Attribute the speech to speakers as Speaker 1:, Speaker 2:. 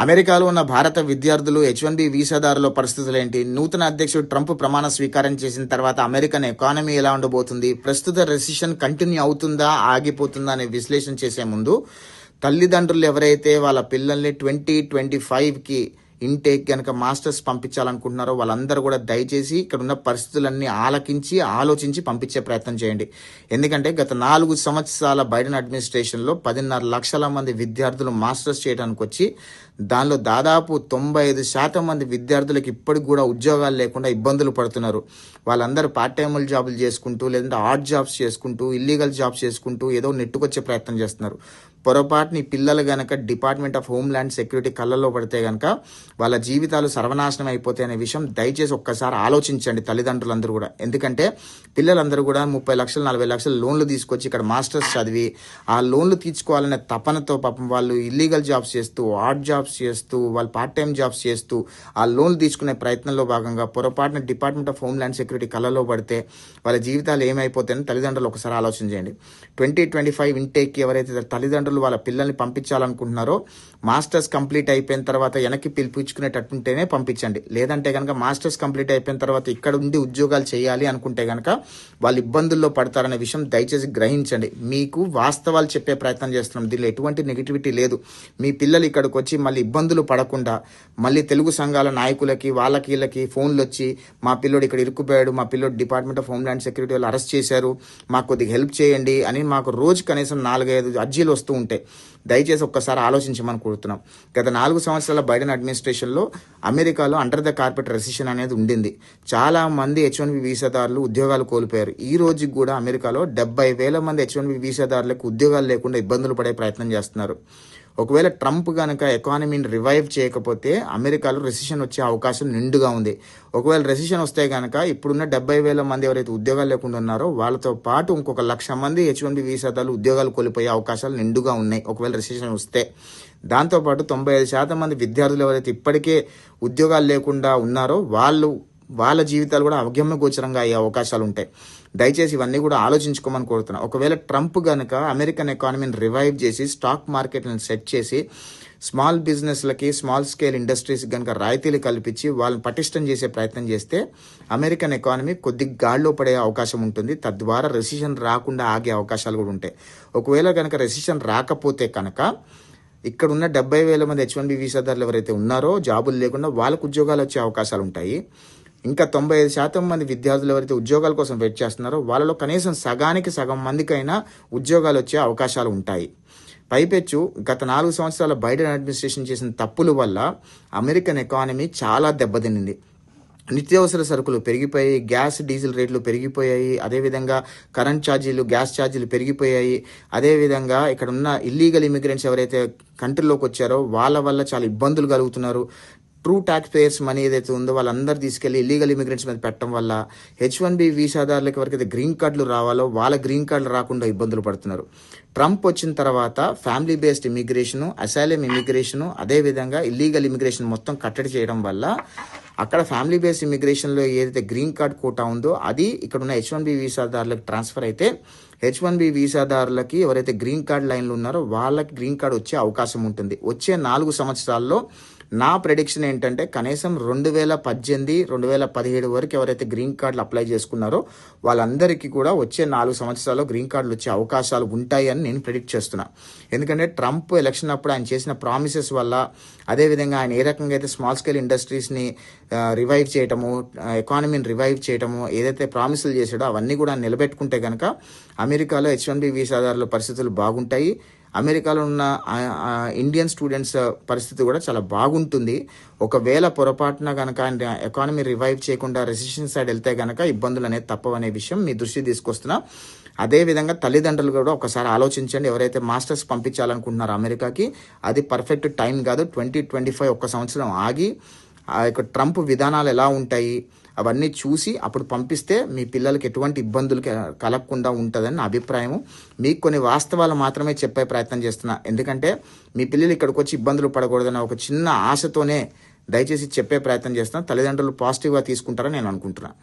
Speaker 1: అమెరికాలో ఉన్న భారత విద్యార్థులు H1B వీసాదారుల పరిస్థితులేంటి? నూతన అధ్యక్షుడు ట్రంప్ ప్రమాణ స్వీకారం చేసిన తర్వాత అమెరికన్ ఎకానమీ ఎలా ఉండబోతుంది? ప్రస్తుత రెసిషన్ కంటిన్యూ అవుతుందా, ఆగిపోతుందా అనే విశ్లేషణ చేసే ముందు తల్లిదండ్రులు ఎవరైతే వాళ్ళ పిల్లల్ని 2025కి ఇంటేక్ కనుక మాస్టర్స్ పంపించాలనుకుంటున్నారో వాళ్ళందరూ కూడా దయచేసి ఇక్కడ ఉన్న పరిస్థితులన్నీ ఆలోచించి పంపించే ప్రయత్నం చేయండి. ఎందుకంటే గత 4 సంవత్సరాల బైడెన్ అడ్మినిస్ట్రేషన్లో 10.5 లక్షల మంది విద్యార్థులు మాస్టర్స్ చేయడానికి వచ్చి దానిలో దాదాపు 95% మంది విద్యార్థులకు ఇప్పటికి కూడా ఉద్యోగాలు లేకుండా ఇబ్బందులు పడుతున్నారు. వాళ్ళందరూ పార్ట్ టైములు జాబులు చేసుకుంటూ, లేదంటే ఆర్ట్ జాబ్స్ చేసుకుంటూ, ఇల్లీగల్ జాబ్స్ చేసుకుంటూ ఏదో నెట్టుకొచ్చే ప్రయత్నం చేస్తున్నారు. పొరపాటుని పిల్లలు గనక department of home land security కళ్ళల్లో పడితే గనక వాళ్ళ జీవితాలు సర్వనాశనం అయిపోతాయి అనే విషయం దయచేసి ఒక్కసారి ఆలోచించండి తల్లిదండ్రులందరూ కూడా. ఎందుకంటే పిల్లలందరూ కూడా 30 లక్షలు 40 లక్షలు లోన్లు తీసుకొచ్చి ఇక్కడ మాస్టర్స్ చదివి ఆ లోన్లు తీర్చుకోవాలనే తపనతో పాపం వాళ్ళు ఇల్లీగల్ జాబ్స్ చేస్తూ, ఆర్ట్ జాబ్స్ చేస్తూ, వాళ్ళు పార్ట్ టైం జాబ్స్ చేస్తూ ఆ లోన్లు తీసుకునే ప్రయత్నంలో భాగంగా పొరపాటున department of home land security కళ్ళలో పడితే వాళ్ళ జీవితాలు ఏమైపోతాయని తల్లిదండ్రులు ఒకసారి ఆలోచన చేయండి. 2025 ఇంటేక్కి ఎవరైతే తల్లిదండ్రులు వాళ్ళ పిల్లల్ని పంపించాలనుకుంటున్నారో మాస్టర్స్ కంప్లీట్ అయిపోయిన తర్వాత వెనక్కి పిలిపించుకునేటట్టుంటేనే పంపించండి. లేదంటే కనుక మాస్టర్స్ కంప్లీట్ అయిపోయిన తర్వాత ఇక్కడ ఉండి ఉద్యోగాలు చేయాలి అనుకుంటే కనుక వాళ్ళు ఇబ్బందుల్లో పడతారనే విషయం దయచేసి గ్రహించండి. మీకు వాస్తవాలు చెప్పే ప్రయత్నం చేస్తున్నాం, దీనిలో ఎటువంటి నెగిటివిటీ లేదు. మీ పిల్లలు ఇక్కడికి వచ్చి మళ్ళీ ఇబ్బందులు పడకుండా మళ్ళీ తెలుగు సంఘాల నాయకులకి వాళ్ళకి వీళ్ళకి ఫోన్లు వచ్చి మా పిల్లోడు ఇక్కడ ఇరుక్కుపోయాడు, మా పిల్లోడు డిపార్ట్మెంట్ ఆఫ్ హోమ్ల్యాండ్ సెక్యూరిటీ వాళ్ళు అరెస్ట్ చేశారు, మాకు కొద్దిగా హెల్ప్ చేయండి అని మాకు రోజు కనీసం 4-5 అర్జీలు వస్తూ ఉంటాయి. దయచేసి ఒక్కసారి ఆలోచించమని కోరుతున్నాం. గత 4 సంవత్సరాల బైడెన్ అడ్మినిస్ట్రేషన్లో అమెరికాలో అండర్ ద కార్పెట్ రెసిషన్ అనేది ఉండింది. చాలా మంది H1B వీసాదారులు ఉద్యోగాలు కోల్పోయారు. ఈ రోజుకి కూడా అమెరికాలో 70,000 మంది H1B వీసాదారులకు ఉద్యోగాలు లేకుండా ఇబ్బందులు పడే ప్రయత్నం చేస్తున్నారు. ఒకవేళ ట్రంప్ కనుక ఎకానమీని రివైవ్ చేయకపోతే అమెరికాలో రెసిషన్ వచ్చే అవకాశం నిండుగా ఉంది. ఒకవేళ రెసిషన్ వస్తే కనుక ఇప్పుడున్న 70,000 మంది ఎవరైతే ఉద్యోగాలు లేకుండా ఉన్నారో వాళ్ళతో పాటు ఇంకొక 1,00,000 మంది H1B వీసాదారులు ఉద్యోగాలు కోల్పోయే అవకాశాలు నిండుగా ఉన్నాయి ఒకవేళ రెసిషన్ వస్తే. దాంతోపాటు 95% మంది విద్యార్థులు ఎవరైతే ఇప్పటికే ఉద్యోగాలు లేకుండా ఉన్నారో వాళ్ళ జీవితాలు కూడా అగమ్యగోచరంగా అయ్యే అవకాశాలు ఉంటాయి. దయచేసి ఇవన్నీ కూడా ఆలోచించుకోమని కోరుతున్నాను. ఒకవేళ ట్రంప్ కనుక అమెరికన్ ఎకానమీని రివైవ్ చేసి స్టాక్ మార్కెట్లను సెట్ చేసి స్మాల్ బిజినెస్లకి, స్మాల్ స్కేల్ ఇండస్ట్రీస్ కనుక రాయితీలు కల్పించి వాళ్ళని పటిష్టం చేసే ప్రయత్నం చేస్తే అమెరికన్ ఎకానమీ కొద్దిగా గాడిలో పడే అవకాశం ఉంటుంది. తద్వారా రెసిషన్ రాకుండా ఆగే అవకాశాలు కూడా ఉంటాయి. ఒకవేళ కనుక రెసిషన్ రాకపోతే కనుక ఇక్కడ ఉన్న 70,000 మంది H1B వీసాదారులు ఎవరైతే ఉన్నారో జాబులు లేకుండా వాళ్ళకు ఉద్యోగాలు వచ్చే అవకాశాలు ఉంటాయి. ఇంకా 95% మంది విద్యార్థులు ఎవరైతే ఉద్యోగాల కోసం వెయిట్ చేస్తున్నారో వాళ్ళలో కనీసం సగానికి సగం మందికైనా ఉద్యోగాలు వచ్చే అవకాశాలు ఉంటాయి. పైపెచ్చు గత 4 సంవత్సరాల బైడెన్ అడ్మినిస్ట్రేషన్ చేసిన తప్పుల వల్ల అమెరికన్ ఎకానమీ చాలా దెబ్బతినింది. నిత్యావసర సరుకులు పెరిగిపోయాయి, గ్యాస్ డీజిల్ రేట్లు పెరిగిపోయాయి, అదేవిధంగా కరెంట్ ఛార్జీలు, గ్యాస్ ఛార్జీలు పెరిగిపోయాయి. అదేవిధంగా ఇక్కడ ఉన్న ఇల్లీగల్ ఇమిగ్రెంట్స్ ఎవరైతే కంట్రీలోకి వచ్చారో వాళ్ళ వల్ల చాలా ఇబ్బందులు కలుగుతున్నారు. ట్రూ ట్యాక్స్ పేయర్స్ మనీ ఏదైతే ఉందో వాళ్ళందరూ తీసుకెళ్లి ఇల్లీగల్ ఇమిగ్రెంట్స్ మీద పెట్టడం వల్ల H1B వీసాదారులకు ఎవరికైతే గ్రీన్ కార్డులు రావాలో వాళ్ళ గ్రీన్ కార్డులు రాకుండా ఇబ్బందులు పడుతున్నారు. ట్రంప్ వచ్చిన తర్వాత family based immigration, asylum immigration, అదేవిధంగా ఇల్లీగల్ ఇమిగ్రేషన్ మొత్తం కట్టడి చేయడం వల్ల అక్కడ ఫ్యామిలీ బేస్డ్ ఇమిగ్రేషన్లో ఏదైతే గ్రీన్ కార్డ్ కోటా ఉందో అది ఇక్కడ ఉన్న H1B వీసాదారులకు ట్రాన్స్ఫర్ అయితే H1B వీసాదారులకి ఎవరైతే గ్రీన్ కార్డ్ లైన్లు ఉన్నారో వాళ్ళకి గ్రీన్ కార్డ్ వచ్చే అవకాశం ఉంటుంది. వచ్చే 4 సంవత్సరాల్లో నా ప్రెడిక్షన్ ఏంటంటే కనీసం 2018, 2017 వరకు ఎవరైతే గ్రీన్ కార్డులు అప్లై చేసుకున్నారో వాళ్ళందరికీ కూడా వచ్చే 4 సంవత్సరాల్లో గ్రీన్ కార్డులు వచ్చే అవకాశాలు ఉంటాయి అని నేను ప్రెడిక్ట్ చేస్తున్నా. ఎందుకంటే ట్రంప్ ఎలక్షన్ అప్పుడు ఆయన చేసిన ప్రామిసెస్ వల్ల, అదేవిధంగా ఆయన ఏ రకంగా అయితే స్మాల్ స్కేల్ ఇండస్ట్రీస్ని రివైవ్ చేయటము, ఎకానమీని రివైవ్ చేయటము ఏదైతే ప్రామిసులు చేశాడో అవన్నీ కూడా నిలబెట్టుకుంటే కనుక అమెరికాలో H1B వీసాదారుల పరిస్థితులు బాగుంటాయి. అమెరికాలో ఉన్న ఇండియన్ స్టూడెంట్స్ పరిస్థితి కూడా చాలా బాగుంటుంది. ఒకవేళ పొరపాటున కనుక ఎకానమీ రివైవ్ చేయకుండా రెసిషన్ సైడ్ వెళ్తే కనుక ఇబ్బందులు అనేది తప్పవనే విషయం మీ దృష్టి తీసుకొస్తున్నా. అదేవిధంగా తల్లిదండ్రులు కూడా ఒకసారి ఆలోచించండి. ఎవరైతే మాస్టర్స్ పంపించాలనుకుంటున్నారో అమెరికాకి అది పర్ఫెక్ట్ టైం కాదు. 2025 1 సంవత్సరం ఆగి ఆ యొక్క ట్రంప్ విధానాలు ఎలా ఉంటాయి అవన్నీ చూసి అప్పుడు పంపిస్తే మీ పిల్లలకి ఎటువంటి ఇబ్బందులు కలగకుండా ఉంటుందని నా అభిప్రాయము. మీకు కొన్ని వాస్తవాలు మాత్రమే చెప్పే ప్రయత్నం చేస్తున్నా. ఎందుకంటే మీ పిల్లలు ఇక్కడికి వచ్చి ఇబ్బందులు పడకూడదన్న ఒక చిన్న ఆశతోనే దయచేసి చెప్పే ప్రయత్నం చేస్తున్నా. తల్లిదండ్రులు పాజిటివ్గా తీసుకుంటారని నేను అనుకుంటున్నాను.